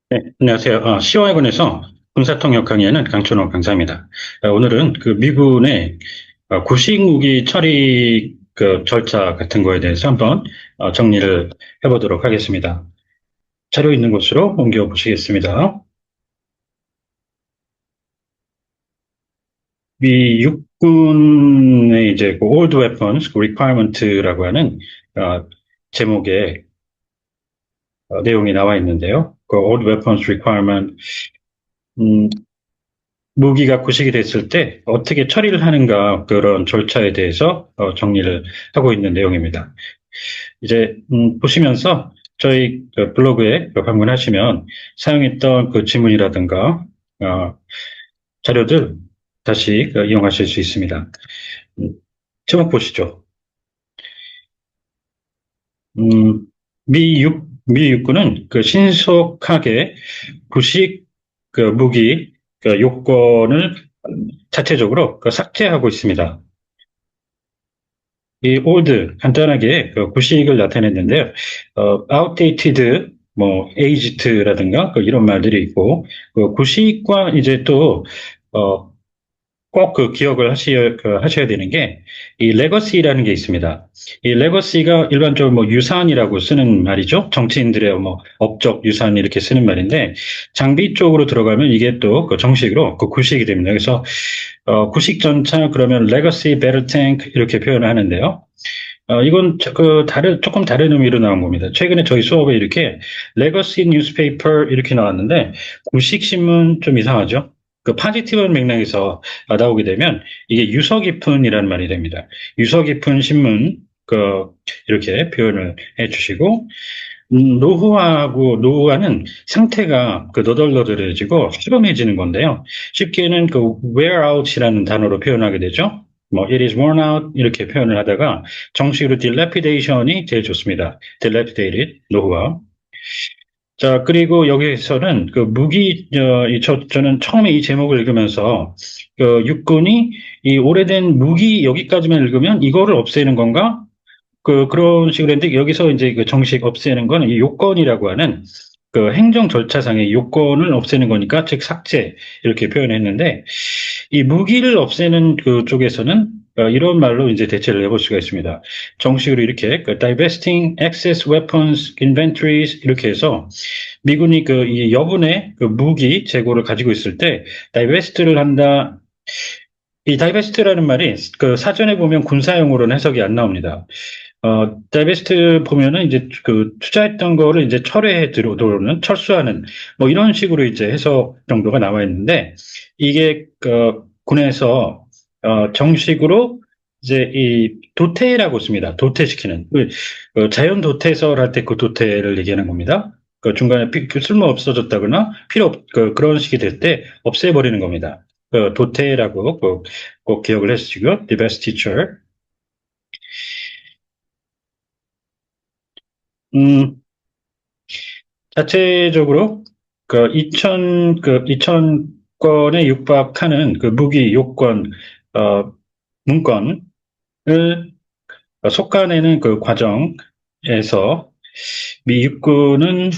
네, 안녕하세요. COI군에서 군사통역 강의하는 강춘호 강사입니다. 오늘은 그 미군의 구식 무기 처리 그 절차 같은 거에 대해서 한번 정리를 해보도록 하겠습니다. 자료 있는 곳으로 옮겨 보시겠습니다. 미 육군의 이제 그 Old Weapons Requirement라고 하는 어, 제목의 내용이 나와 있는데요. 그 Old Weapons Requirement 음, 무기가 구식이 됐을 때 어떻게 처리를 하는가 그런 절차에 대해서 정리를 하고 있는 내용입니다. 이제 보시면서 저희 그 블로그에 방문하시면 사용했던 그 지문이라든가 어, 자료들 다시 이용하실 수 있습니다. 음, 제목 보시죠. 미 육군은 그 신속하게 구식 그 무기 그 요건을 자체적으로 그 삭제하고 있습니다. 이 old 간단하게 그 구식을 나타냈는데요. outdated, 뭐 aged라든가 이런 말들이 있고 그 구식과 이제 또 꼭 그 기억을 하셔야 되는 게, 이 레거시라는 게 있습니다. 이 레거시가 일반적으로 뭐 유산이라고 쓰는 말이죠. 정치인들의 뭐 업적 유산 이렇게 쓰는 말인데, 장비 쪽으로 들어가면 이게 또 그 정식으로 그 구식이 됩니다. 그래서, 구식 전차 그러면 레거시 배럴 탱크 이렇게 표현을 하는데요. 이건 조금 다른 의미로 나온 겁니다. 최근에 저희 수업에 이렇게 레거시 뉴스페이퍼 이렇게 나왔는데, 구식 신문 좀 이상하죠? 그 파지티브한 맥락에서 나오게 되면 이게 유서 깊은이라는 말이 됩니다. 유서 깊은 신문, 이렇게 표현을 해 주시고, 노후화는 상태가 너덜너덜해지고 허름해지는 건데요. 쉽게는 그 wear out이라는 단어로 표현하게 되죠. 뭐 it is worn out 이렇게 표현을 하다가 정식으로 dilapidation이 제일 좋습니다. dilapidated, 노후화. 자, 그리고 여기에서는 그 무기, 저는 처음에 이 제목을 읽으면서 육군이 이 오래된 무기 여기까지만 읽으면 이거를 없애는 건가? 그런 식으로 했는데, 여기서 이제 그 정식 없애는 거는 이 요건이라고 하는 그 행정 절차상의 요건을 없애는 거니까, 즉 삭제 이렇게 표현했는데, 이 무기를 없애는 그 쪽에서는 이런 말로 이제 대체를 해볼 수가 있습니다. 정식으로 이렇게 그 divesting excess weapons inventories 이렇게 해서 미군이 이 여분의 그 무기 재고를 가지고 있을 때 divest를 한다. 이 divest라는 말이 그 사전에 보면 군사용어로는 해석이 안 나옵니다. 다이베스트 보면은 이제 그 투자했던 거를 이제 철회해 들어오는, 철수하는, 뭐 이런 식으로 이제 해석 정도가 나와 있는데, 이게 군에서 정식으로 이제 이 도태라고 씁니다. 도태시키는. 자연 도태설 할 때 그 도태를 얘기하는 겁니다. 그 중간에 쓸모 없어졌다거나 필요 없, 그런 식이 될 때 없애버리는 겁니다. 도태라고 꼭 기억을 해주시고, divestiture. 음, 자체적으로 그 2000건에 육박하는 그 무기 요건 문건을 속아내는 그 과정에서 미 육군은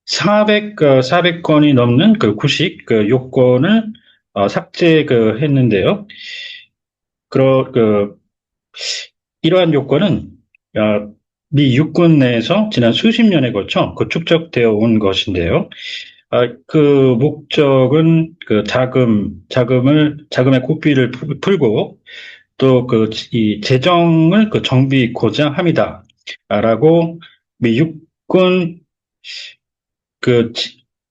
400건이 넘는 그 구식 그 요건을 삭제 했는데요. 그러 그 이러한 요건은 어, 미 육군 내에서 지난 수십 년에 걸쳐 축적되어 온 것인데요. 그 목적은 자금의 고삐를 풀고 또 이 재정을 정비고자 함이다. 라고 미 육군 그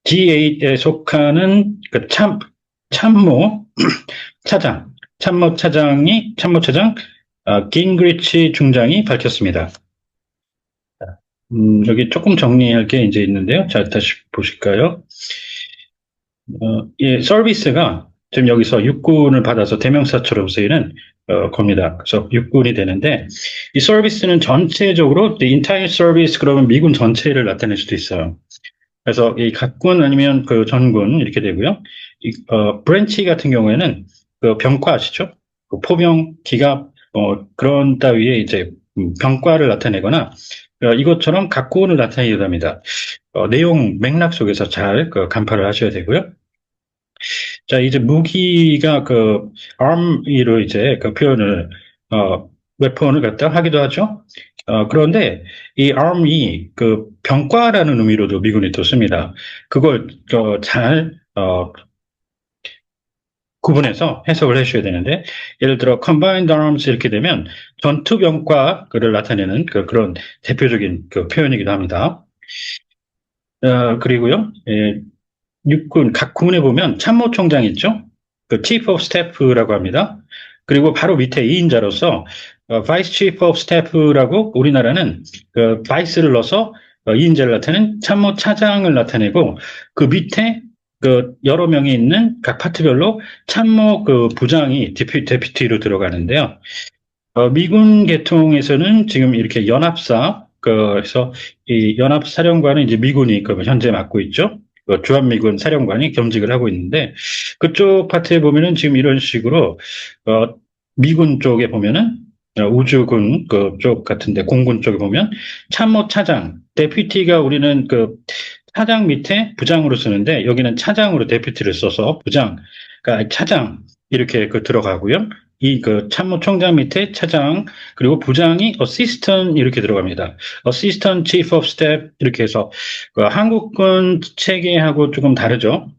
G8에 속하는 참모 참모차장 깅그리치 중장이 밝혔습니다. 여기 조금 정리할 게 이제 있는데요. 자, 다시 보실까요? 예, 서비스가 지금 여기서 육군을 받아서 대명사처럼 쓰이는 겁니다. 그래서 육군이 되는데, 이 서비스는 전체적으로 the entire service 그러면 미군 전체를 나타낼 수도 있어요. 그래서 이 각군 아니면 그 전군 이렇게 되고요. 브랜치 같은 경우에는 그 병과 아시죠? 그 포병, 기갑, 그런 따위의 이제 병과를 나타내거나 이것처럼 각군을 나타내기도 합니다. 내용 맥락 속에서 잘 간파를 하셔야 되고요. 자, 이제 무기가 arm이로 이제 그 표현을, 웨폰을 갖다 하기도 하죠. 그런데 이 arm이 병과라는 의미로도 미군이 또 씁니다. 그걸, 잘, 구분해서 해석을 해주셔야 되는데, 예를 들어, combined arms 이렇게 되면 전투병과를 나타내는 그런 대표적인 표현이기도 합니다. 그리고요, 예, 육군, 각 군에 보면 참모총장 있죠? Chief of Staff라고 합니다. 그리고 바로 밑에 2인자로서 Vice Chief of Staff라고 우리나라는 Vice를 넣어서 2인자를 나타내는 참모차장을 나타내고 그 밑에 여러 명이 있는 각 파트별로 참모 부장이 데피티로 들어가는데요. 미군 계통에서는 지금 이렇게 연합사, 그래서 이 연합사령관은 이제 미군이 현재 맡고 있죠. 주한미군 사령관이 겸직을 하고 있는데 그쪽 파트에 보면은 지금 이런 식으로 미군 쪽에 보면은 우주군 그쪽 같은데 공군 쪽에 보면 참모차장, 데피티가 우리는 차장 밑에 부장으로 쓰는데 여기는 차장으로 데피티를 써서 부장, 그러니까 차장 이렇게 들어가고요. 이 참모총장 밑에 차장 그리고 부장이 어시스턴 이렇게 들어갑니다. 어시스턴 치프 오브 스텝 이렇게 해서 한국군 체계하고 조금 다르죠.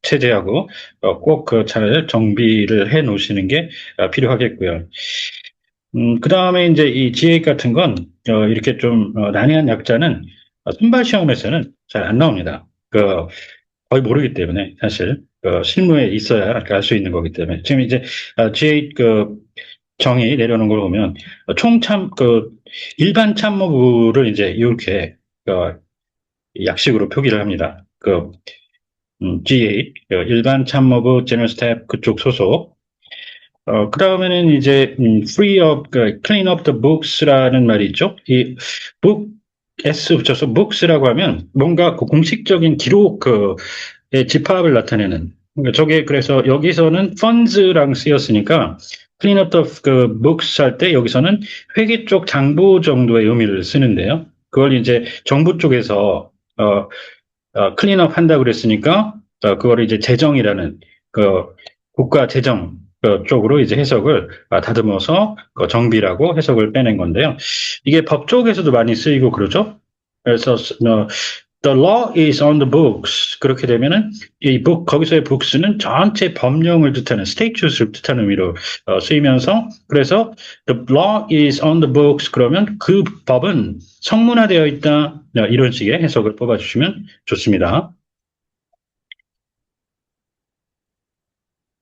체제하고 꼭 잘 정비를 해 놓으시는 게 필요하겠고요. 그 다음에 이제 이 GA 같은 건 이렇게 좀 난해한 약자는 선발 시험에서는 잘 안 나옵니다. 거의 모르기 때문에 사실 실무에 있어야 알 수 있는 거기 때문에 지금 이제 GA 정의 내려놓은 걸 보면 총참 일반 참모부를 이제 이렇게 약식으로 표기를 합니다. GA 일반 참모부 제너럴 스텝 그쪽 소속. 그 다음에는 이제 free up, clean up the books라는 말이 있죠. 이 book S 붙여서 books라고 하면 뭔가 공식적인 기록 의 집합을 나타내는. 그러니까 저게 그래서 여기서는 funds랑 쓰였으니까 clean up the books 할 때 여기서는 회계 쪽 장부 정도의 의미를 쓰는데요. 그걸 이제 정부 쪽에서 clean up 한다 그랬으니까 그걸 이제 재정이라는 국가 재정 쪽으로 이제 해석을 다듬어서 정비라고 해석을 빼낸 건데요. 이게 법 쪽에서도 많이 쓰이고 그러죠. 그래서 the law is on the books 그렇게 되면은 이 book 거기서의 books는 전체 법령을 뜻하는 statute를 뜻하는 의미로 쓰이면서 그래서 the law is on the books 그러면 그 법은 성문화되어 있다 이런 식의 해석을 뽑아주시면 좋습니다.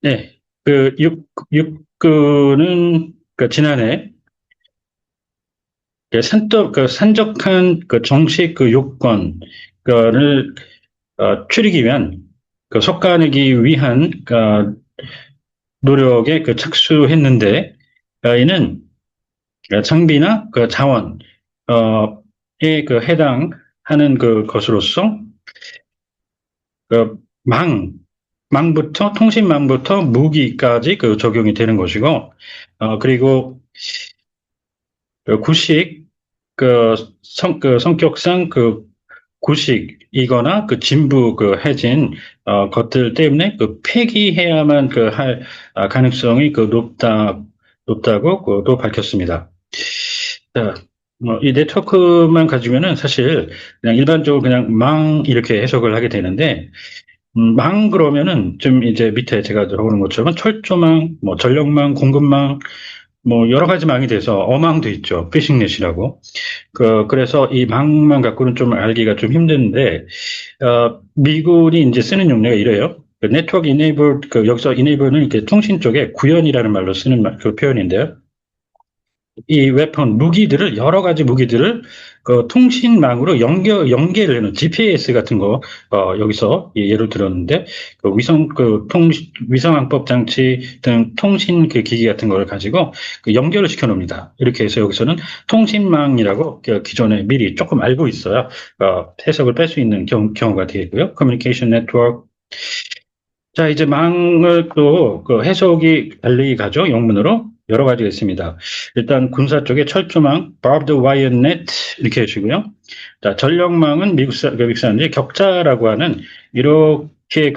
네, 육군은 지난해 산적한 정식 요건을 추리기 위한 솎아내기 위한 노력에 착수했는데 이는 장비나 자원에 해당하는 것으로서 통신망부터 무기까지 적용이 되는 것이고 그리고 구식 성격상 구식이거나 진부 해진 것들 때문에 폐기해야만 할 가능성이 높다고 또 밝혔습니다. 자, 이 네트워크만 가지면은 사실 그냥 일반적으로 그냥 망 이렇게 해석을 하게 되는데 망 그러면은 좀 이제 밑에 제가 적어놓은 것처럼 철조망, 전력망, 공급망 여러 가지 망이 돼서 어망도 있죠. 피싱넷이라고. 그래서 이 망만 갖고는 좀 알기가 좀 힘든데, 미군이 이제 쓰는 용례가 이래요. 네트워크 이네이블, 여기서 이네이블은 이렇게 통신 쪽에 구현이라는 말로 쓰는 표현인데요. 이 웨폰 여러 가지 무기들을 통신망으로 연계를 해놓은 GPS 같은 거 여기서 예를 들었는데 위성항법 장치 등 통신 기기 같은 걸 가지고 연결을 시켜 놓습니다. 이렇게 해서 여기서는 통신망이라고 기존에 미리 조금 알고 있어야 해석을 뺄 수 있는 경우가 되겠고요. 커뮤니케이션 네트워크. 자, 이제 망을 또 해석이 달리 가죠. 영문으로. 여러 가지가 있습니다. 일단 군사 쪽에 철조망, barbed wire net 이렇게 해주고요. 자, 전력망은 미국 사람들이 격자라고 하는 이렇게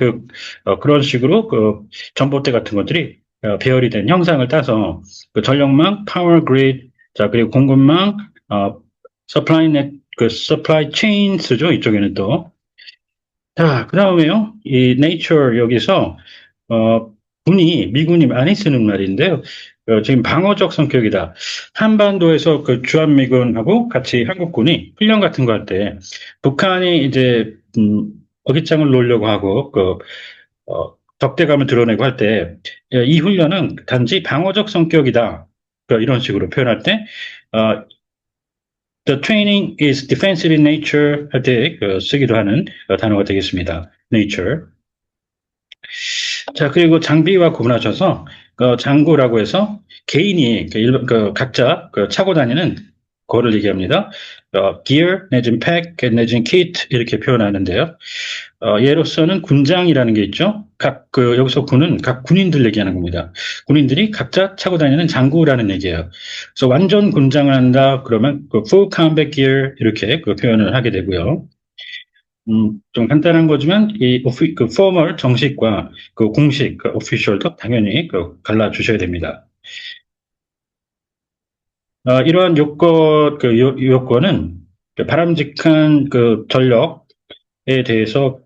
그런 식으로 전봇대 같은 것들이 배열이 된 형상을 따서 그 전력망, power grid, 자, 그리고 공급망, supply net, supply chain 쓰죠. 이쪽에는 또. 자, 그 다음에요. 이 nature 여기서, 미군이 많이 쓰는 말인데요. 지금 방어적 성격이다. 한반도에서 그 주한미군하고 같이 한국군이 훈련 같은 거 할 때, 북한이 이제, 어깃장을 놓으려고 하고, 적대감을 드러내고 할 때, 이 훈련은 단지 방어적 성격이다. 이런 식으로 표현할 때, The training is defensive in nature 할 때 쓰기도 하는 단어가 되겠습니다. nature. 자, 그리고 장비와 구분하셔서 장구라고 해서 개인이 각자 차고 다니는 거를 얘기합니다. gear 내지는 pack 내지는 kit 이렇게 표현하는데요. 예로서는 군장이라는 게 있죠. 여기서 군은 각 군인들 얘기하는 겁니다. 군인들이 각자 차고 다니는 장구라는 얘기예요. 그래서 완전 군장을 한다 그러면 full combat gear 이렇게 표현을 하게 되고요. 좀 간단한 거지만 formal 정식과 공식 official도 당연히 갈라주셔야 됩니다. 이러한 요건은 바람직한 전력에 대해서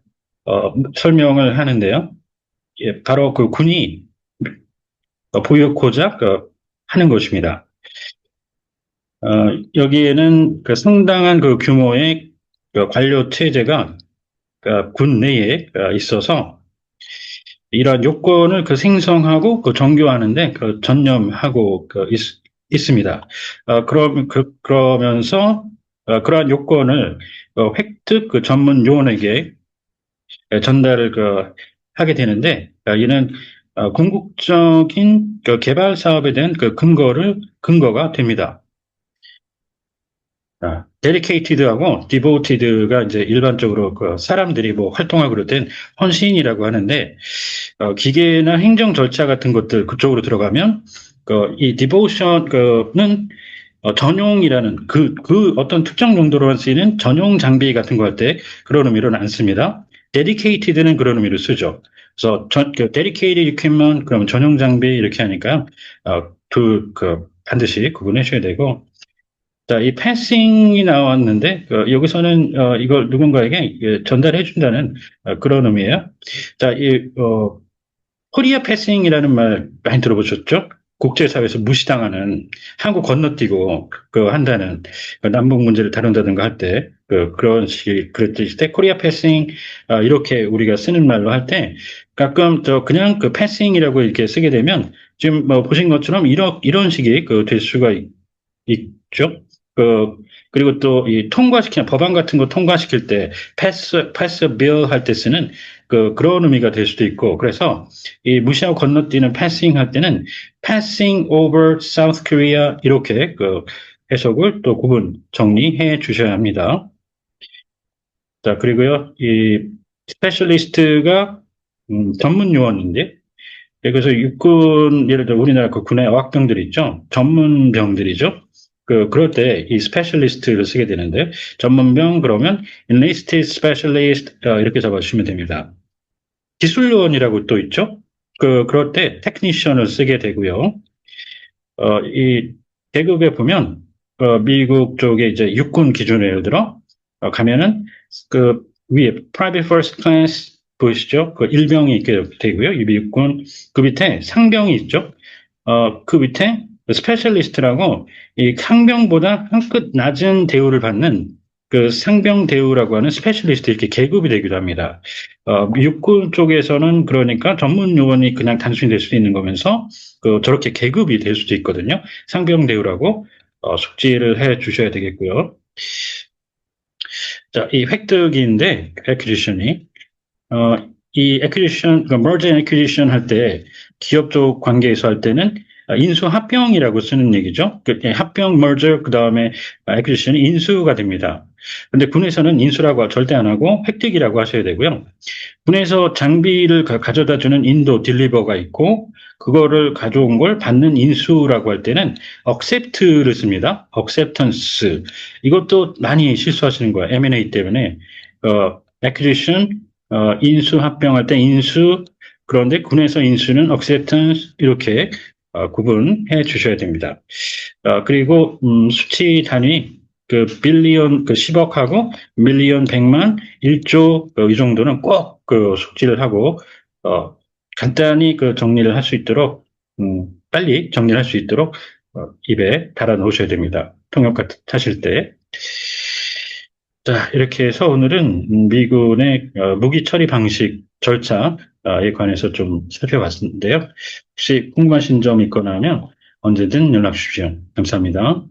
설명을 하는데요. 예, 바로 군이 보였고자 하는 것입니다. 여기에는 상당한 규모의 관료 체제가 군 내에 있어서 이러한 요건을 생성하고 정교하는데 전념하고 있습니다. 그러면서 그러한 요건을 획득 전문 요원에게 전달을 하게 되는데 이는 궁극적인 개발 사업에 대한 근거가 됩니다. dedicated하고 devoted가 이제 일반적으로 사람들이 활동하고 그럴 땐 헌신이라고 하는데 기계나 행정 절차 같은 것들 그쪽으로 들어가면 이 devotion은 전용이라는 어떤 특정 용도로만 쓰이는 전용 장비 같은 거 할 때 그런 의미로는 안 씁니다. dedicated는 그런 의미로 쓰죠. 그래서 dedicated equipment 그러면 전용 장비 이렇게 하니까 반드시 구분해 주셔야 되고. 자, 이 패싱이 나왔는데 여기서는 이걸 누군가에게 전달해 준다는 그런 의미예요. 자, 코리아 패싱이라는 말 많이 들어보셨죠? 국제사회에서 무시당하는 한국 건너뛰고 한다는 남북 문제를 다룬다든가 할 때 그런 식의 그랬을 때 코리아 패싱 이렇게 우리가 쓰는 말로 할 때 가끔 그냥 패싱이라고 이렇게 쓰게 되면 지금 보신 것처럼 이런 식이 될 수가 있죠. 그리고 또 이 통과시키는 법안 같은 거 통과시킬 때 pass bill 할 때 쓰는 그런 의미가 될 수도 있고 그래서 이 무시하고 건너뛰는 passing 할 때는 passing over South Korea 이렇게 해석을 또 정리해 주셔야 합니다. 자, 그리고요 이 스페셜리스트가 전문 요원인데 그래서 육군 예를 들어 우리나라 군의 어학병들 있죠 전문병들이죠. 그럴 때 이 스페셜리스트를 쓰게 되는데 전문병 그러면 enlisted specialist 이렇게 잡아주시면 됩니다. 기술요원이라고 또 있죠. 그럴 때 technician을 쓰게 되고요. 이 계급에 보면 미국 쪽에 이제 육군 기준으로 예를 들어 가면은 위에 private first class 보이시죠? 일병이 있게 되고요. 육군 그 밑에 상병이 있죠. 그 밑에 스페셜리스트라고 이 상병보다 한 끗 낮은 대우를 받는 상병 대우라고 하는 스페셜리스트 이렇게 계급이 되기도 합니다. 육군 쪽에서는 그러니까 전문 요원이 그냥 단순히 될 수도 있는 거면서 저렇게 계급이 될 수도 있거든요. 상병 대우라고 숙지를 해 주셔야 되겠고요. 자, 이 획득인데 acquisition이 이 acquisition, merger and acquisition 할 때 기업 쪽 관계에서 할 때는 인수 합병이라고 쓰는 얘기죠. 합병 merger 그 다음에 acquisition이 인수가 됩니다. 근데 군에서는 인수라고 절대 안 하고 획득이라고 하셔야 되고요. 군에서 장비를 가져다 주는 인도 딜리버가 있고 그거를 가져온 걸 받는 인수라고 할 때는 accept를 씁니다. acceptance. 이것도 많이 실수하시는 거예요. M&A 때문에. acquisition, 인수 합병할 때 인수, 그런데 군에서 인수는 acceptance 이렇게 구분해 주셔야 됩니다. 그리고 수치 단위 그 빌리언 그 10억하고 밀리언 100만 1조 이 정도는 꼭 그 숙지를 하고 간단히 그 정리를 할 수 있도록 빨리 정리를 할 수 있도록 입에 달아 놓으셔야 됩니다. 통역 타실 때. 자, 이렇게 해서 오늘은 미군의 무기 처리 방식 절차에 관해서 좀 살펴봤는데요. 혹시 궁금하신 점 있거나 하면 언제든 연락 주십시오. 감사합니다.